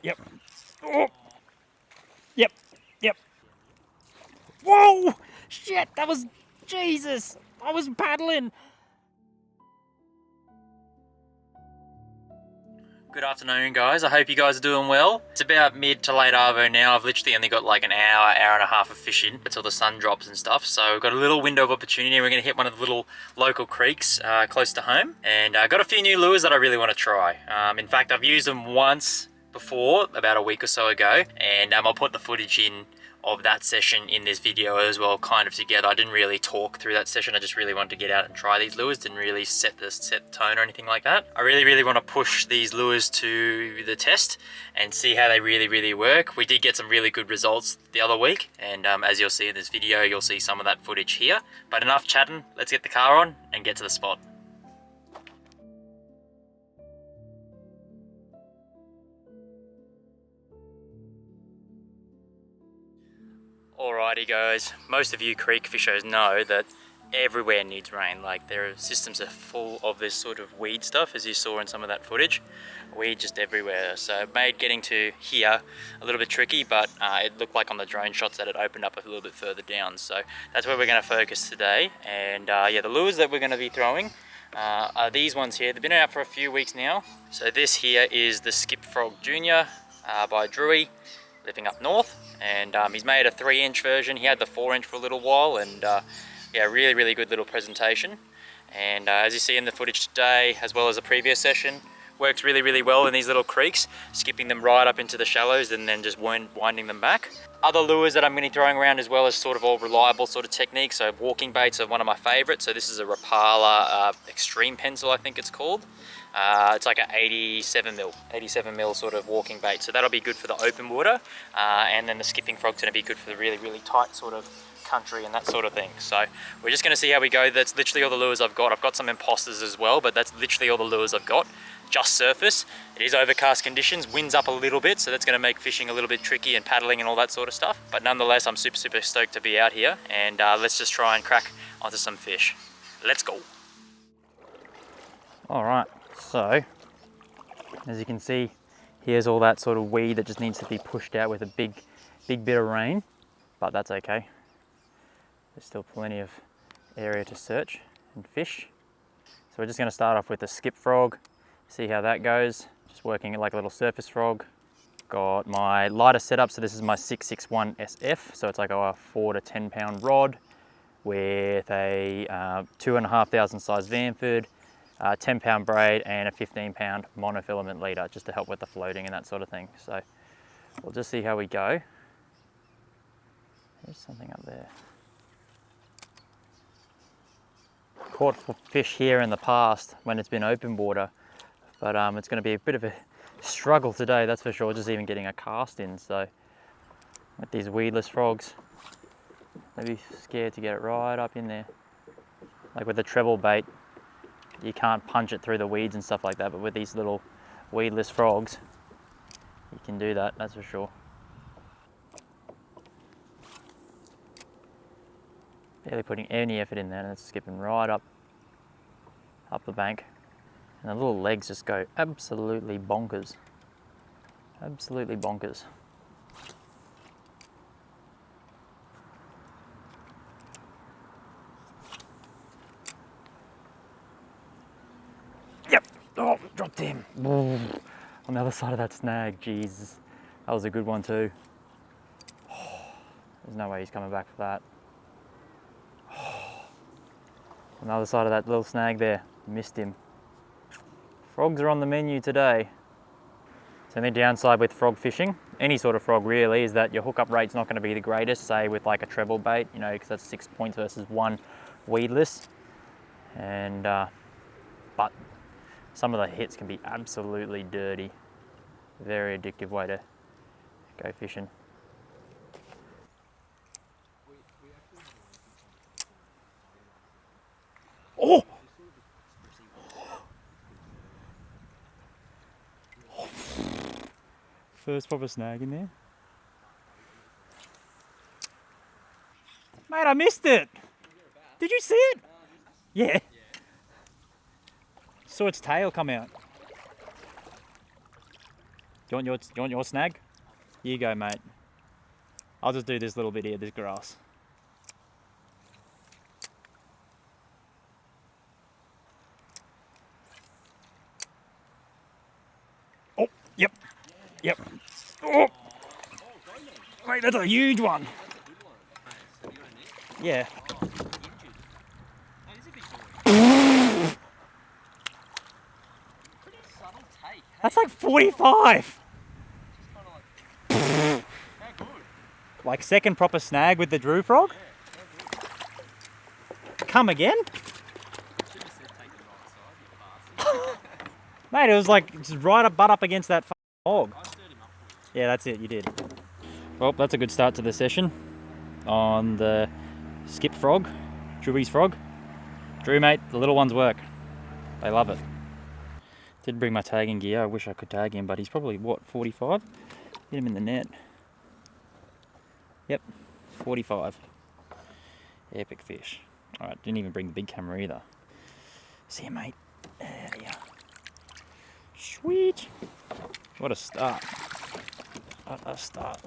Yep. Oh. Yep. Yep. Whoa! Shit, that was... Jesus! I was paddling! Good afternoon, guys. I hope you guys are doing well. It's about mid to late arvo now. I've literally only got like an hour and a half of fishing until the sun drops and stuff. So we've got a little window of opportunity. We're going to hit one of the little local creeks close to home. And I got a few new lures that I really want to try. In fact, I've used them once before, about a week or so ago. And I'll put the footage in of that session in this video as well, kind of together. I didn't really talk through that session. I just really wanted to get out and try these lures. Didn't really set the tone or anything like that. I really want to push these lures to the test and see how they really work. We did get some really good results the other week, and as you'll see in this video, you'll see some of that footage here. But enough chatting, let's get the car on and get to the spot. Alrighty guys, most of you creek fishers know that everywhere needs rain. Like, their systems are full of this sort of weed stuff, as you saw in some of that footage. Weed just everywhere, so it made getting to here a little bit tricky, but it looked like on the drone shots that it opened up a little bit further down. So that's where we're going to focus today. And yeah, the lures that we're going to be throwing are these ones here. They've been out for a few weeks now. So this here is the Skipfrog Jr by Drewy, living up north. And he's made a 3-inch version. He had the 4-inch for a little while, and yeah, really good little presentation. And as you see in the footage today, as well as the previous session, works really well in these little creeks, skipping them right up into the shallows and then just winding them back. Other lures that I'm going to be throwing around as well as sort of all reliable sort of techniques. So walking baits are one of my favorites. So this is a Rapala Xtreme Pencil, I think it's called. It's like an 87 mil sort of walking bait. So that'll be good for the open water. And then the skipping frog's going to be good for the really tight sort of country and that sort of thing. So we're just going to see how we go. That's literally all the lures I've got. I've got some imposters as well, but that's literally all the lures I've got. Just surface. It is overcast conditions, winds up a little bit, so that's going to make fishing a little bit tricky and paddling and all that sort of stuff. But nonetheless, I'm super stoked to be out here, and let's just try and crack onto some fish. Let's go. All right, so as you can see, here's all that sort of weed that just needs to be pushed out with a big bit of rain, but that's okay. There's still plenty of area to search and fish. So we're just going to start off with the skip frog, see how that goes. Just working it like a little surface frog. Got my lighter setup, so this is my 661 SF, so it's like a 4 to 10 pound rod with a 2,500 size Vanford, 10 pound braid and a 15 pound monofilament leader, just to help with the floating and that sort of thing. So we'll just see how we go. There's something up there. Caught fish here in the past when it's been open water, but it's going to be a bit of a struggle today, that's for sure, just even getting a cast in. So with these weedless frogs, maybe scared to get it right up in there. Like with the treble bait, you can't punch it through the weeds and stuff like that, but with these little weedless frogs, you can do that, that's for sure. Barely putting any effort in there, and it's skipping right up the bank. And the little legs just go absolutely bonkers. Absolutely bonkers. Yep! Oh, dropped him. Ooh. On the other side of that snag, Jesus. That was a good one too. Oh, there's no way he's coming back for that. Oh. On the other side of that little snag there, missed him. Frogs are on the menu today. So the downside with frog fishing, any sort of frog really, is that your hookup rate's not going to be the greatest, say with like a treble bait, you know, because that's 6 points versus 1 weedless. And but some of the hits can be absolutely dirty. Very addictive way to go fishing. Oh! First proper snag in there. Mate, I missed it! Did you see it? Yeah. Saw its tail come out. Do you want your snag? Here you go, mate. I'll just do this little bit here, this grass. Oh, yep. Oh, mate, that's a huge one. Yeah. That's like 45. Like second proper snag with the Drew frog. Come again? Mate, it was like just right up butt up against that hog. Yeah, that's it, you did. Well, that's a good start to the session on the Skipfrog, Drewy's frog. Drew, mate, the little ones work. They love it. Did bring my tagging gear. I wish I could tag him, but he's probably, what, 45? Get him in the net. Yep, 45. Epic fish. Alright, didn't even bring the big camera either. See you, mate. There you are. Sweet. What a start. What a start.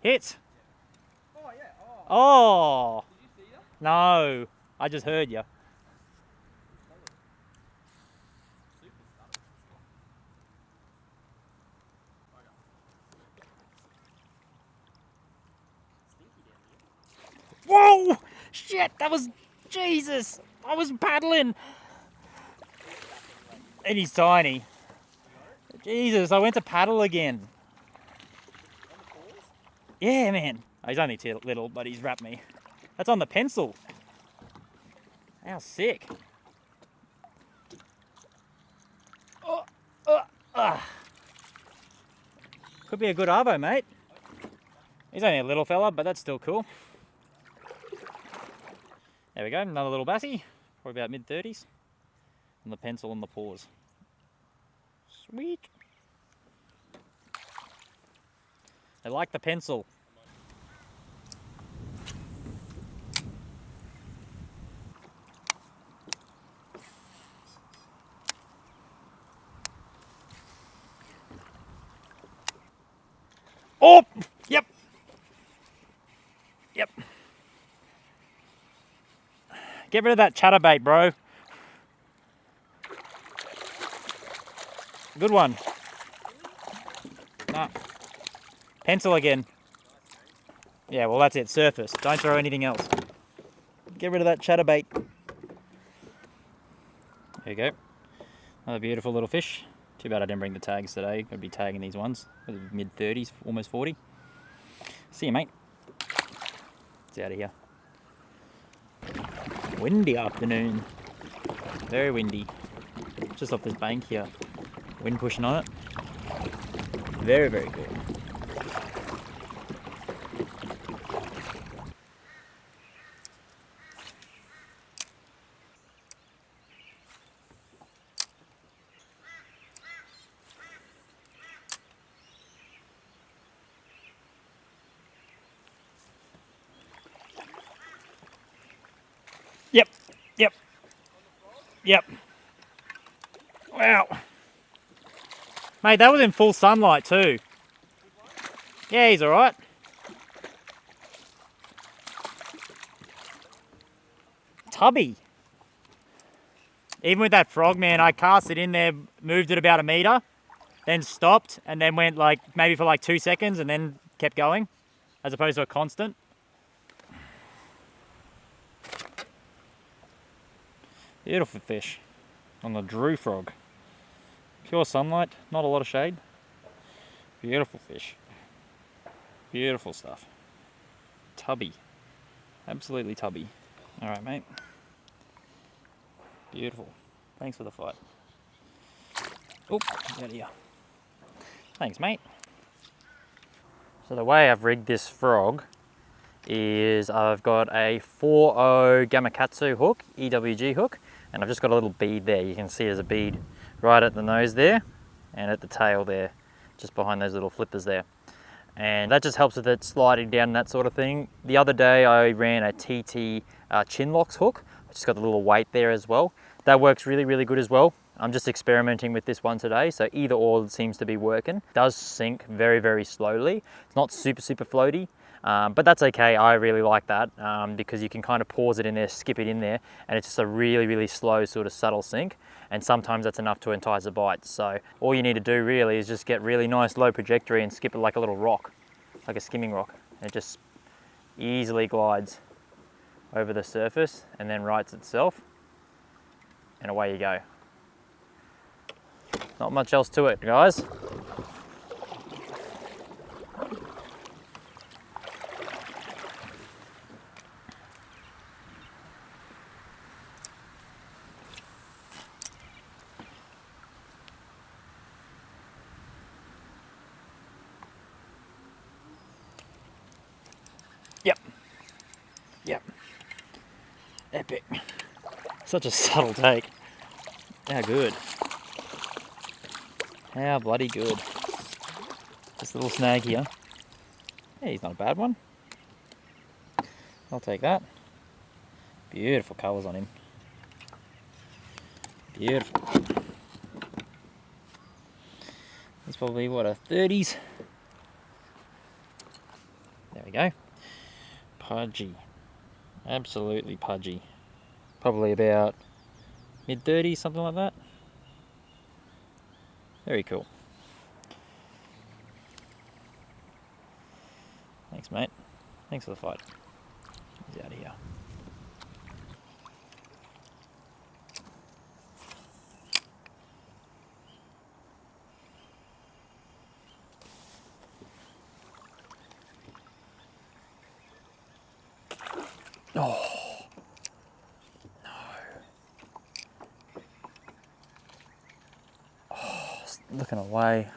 Hits. Oh, yeah. Oh. Did you see her? No, I just heard you. Whoa! Shit, that was... Jesus! I was paddling! And he's tiny. Jesus, I went to paddle again. Yeah, man. Oh, he's only little, but he's wrapped me. That's on the pencil. How sick. Could be a good arvo, mate. He's only a little fella, but that's still cool. There we go, another little bassie. Probably about mid-30s. And the pencil and the paws. Sweet. I like the pencil. Oh! Yep! Yep. Get rid of that chatterbait, bro. Good one. Nah. Pencil again. Yeah, well that's it. Surface. Don't throw anything else. Get rid of that chatterbait. There you go. Another beautiful little fish. Too bad I didn't bring the tags today. Gonna be tagging these ones. Mid-30s, almost 40. See you, mate. It's out of here. Windy afternoon. Very windy. Just off this bank here. Wind pushing on it. Very, very good. Yep, yep, yep. Wow. Mate, that was in full sunlight too. Yeah, he's alright. Tubby. Even with that frog, man, I cast it in there, moved it about a metre, then stopped, and then went like, maybe for like 2 seconds, and then kept going, as opposed to a constant. Beautiful fish on the Drew frog. Pure sunlight, not a lot of shade. Beautiful fish. Beautiful stuff. Tubby. Absolutely tubby. Alright, mate. Beautiful. Thanks for the fight. Oop, out of here. Thanks, mate. So the way I've rigged this frog is I've got a 4.0 Gamakatsu hook, EWG hook, and I've just got a little bead there. You can see there's a bead right at the nose there and at the tail there, just behind those little flippers there. And that just helps with it sliding down and that sort of thing. The other day I ran a TT Chinlocks hook Just got the little weight there as well. That works really, really good as well. I'm just experimenting with this one today, so either or seems to be working. It does sink very, very slowly. It's not super, super floaty, but that's okay. I really like that because you can kind of pause it in there, skip it in there, and it's just a really, really slow sort of subtle sink. And sometimes that's enough to entice a bite. So all you need to do really is just get really nice low trajectory and skip it like a little rock, like a skimming rock. And it just easily glides over the surface and then rights itself, and away you go. Not much else to it, guys. Yep. Epic. Such a subtle take. How good. How bloody good. Just a little snag here. Hey, he's not a bad one. I'll take that. Beautiful colours on him. Beautiful. It's probably, what, a 30s? There we go. Pudgy. Absolutely pudgy. Probably about mid-30s, something like that. Very cool. Thanks, mate. Thanks for the fight. He's out of here. Oh. Looking away.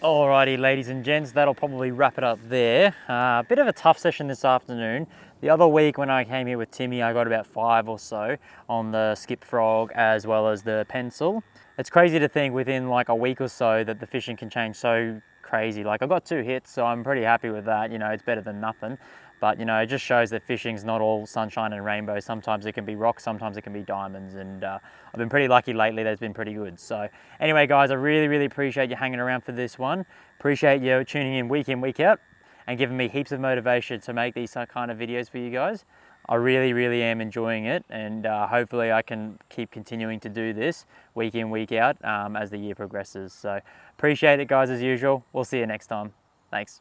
Alrighty, ladies and gents, that'll probably wrap it up there. A bit of a tough session this afternoon. The other week when I came here with Timmy, I got about 5 or so on the Skipfrog as well as the pencil. It's crazy to think within like a week or so that the fishing can change so crazy. Like I got 2 hits, so I'm pretty happy with that. You know, it's better than nothing. But you know, it just shows that fishing's not all sunshine and rainbows. Sometimes it can be rocks, sometimes it can be diamonds, and I've been pretty lucky lately. That's been pretty good. So anyway, guys, I really, really appreciate you hanging around for this one. Appreciate you tuning in, week out, and giving me heaps of motivation to make these kind of videos for you guys. I really, really am enjoying it, and hopefully I can keep continuing to do this week in, week out as the year progresses. So appreciate it, guys, as usual. We'll see you next time. Thanks.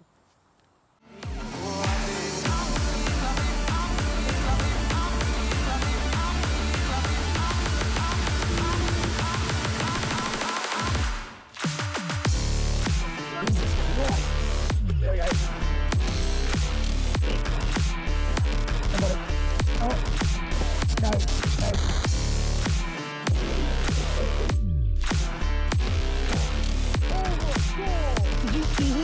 Did you see